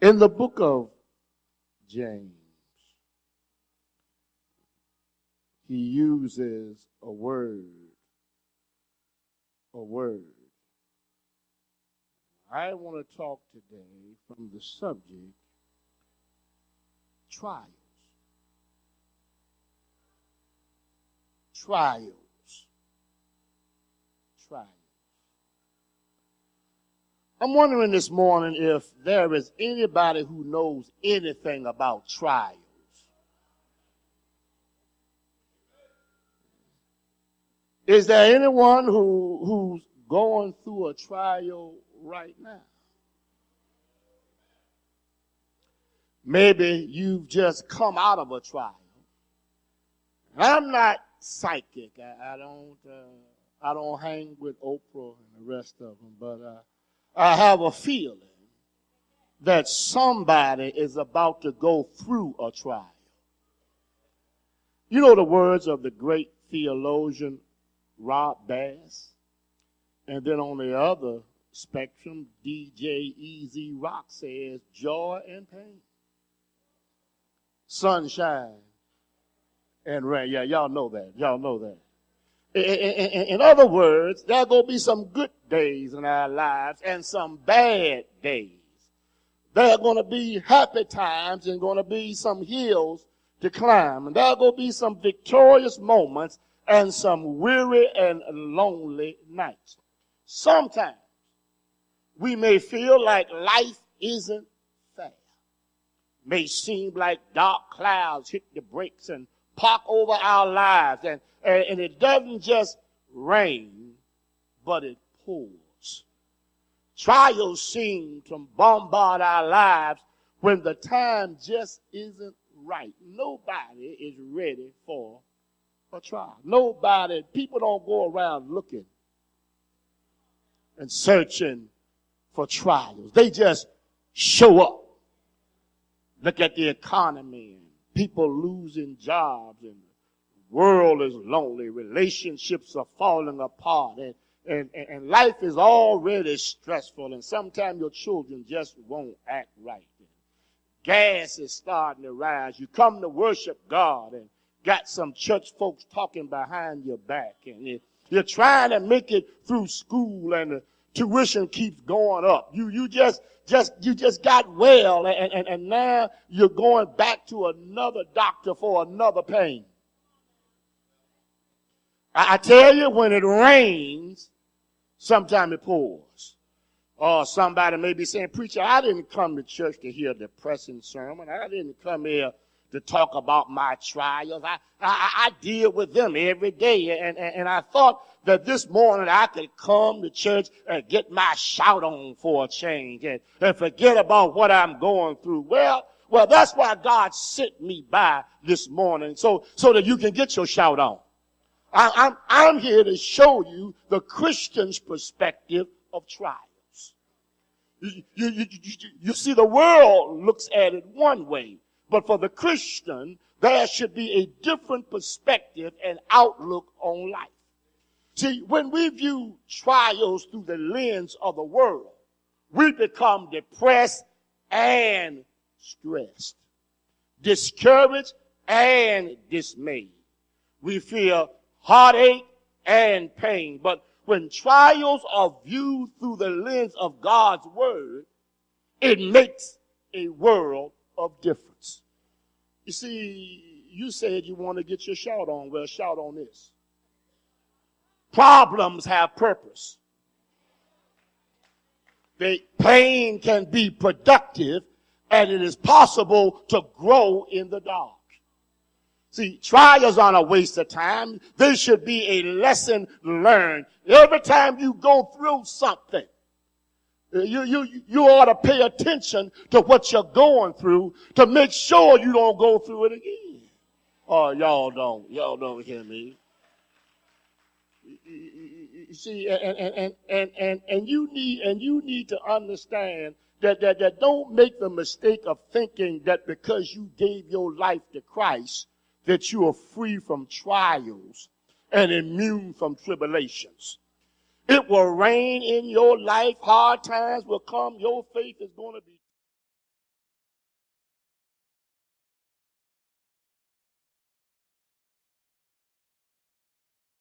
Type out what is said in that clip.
In the book of James, he uses a word. I want to talk today from the subject, trials. Trials. I'm wondering this morning if there is anybody who knows anything about trials. Is there anyone who's going through a trial right now? Maybe you've just come out of a trial. I'm not psychic. I don't hang with Oprah and the rest of them, but I have a feeling that somebody is about to go through a trial. You know the words of the great theologian Rob Bass, and then on the other spectrum, DJ Easy Rock says joy and pain, sunshine and rain. Yeah, y'all know that. In other words, there's going to be some good days in our lives and some bad days. There are going to be happy times and going to be some hills to climb. And there are going to be some victorious moments and some weary and lonely nights. Sometimes we may feel like life isn't fair. May seem like dark clouds hit the brakes and park over our lives, and it doesn't just rain, but it pours. Trials seem to bombard our lives when the time just isn't right. Nobody is ready for a trial. People don't go around looking and searching for trials. They just show up. Look at the economy and people losing jobs, and the world is lonely. Relationships are falling apart, and life is already stressful, and sometimes your children just won't act right. Gas is starting to rise. You come to worship God and got some church folks talking behind your back, and you're trying to make it through school, and the tuition keeps going up. You just got well, and now you're going back to another doctor for another pain. I tell you, when it rains, sometimes it pours. Or somebody may be saying, preacher, I didn't come to church to hear a depressing sermon. I didn't come here to talk about my trials. I deal with them every day. And I thought that this morning I could come to church and get my shout on for a change and forget about what I'm going through. Well, that's why God sent me by this morning, so that you can get your shout on. I'm here to show you the Christian's perspective of trials. You see, the world looks at it one way, but for the Christian, there should be a different perspective and outlook on life. See, when we view trials through the lens of the world, we become depressed and stressed, discouraged and dismayed. We feel heartache and pain. But when trials are viewed through the lens of God's word, it makes a world of difference. You see, you said you want to get your shout on. Well, shout on this. Problems have purpose. The pain can be productive, and it is possible to grow in the dark. See, trials aren't a waste of time. They should be a lesson learned. Every time you go through something, you ought to pay attention to what you're going through to make sure you don't go through it again. Oh, y'all don't hear me. You see, and you need to understand that don't make the mistake of thinking that because you gave your life to Christ that you are free from trials and immune from tribulations. It will rain in your life. Hard times will come. Your faith is going to be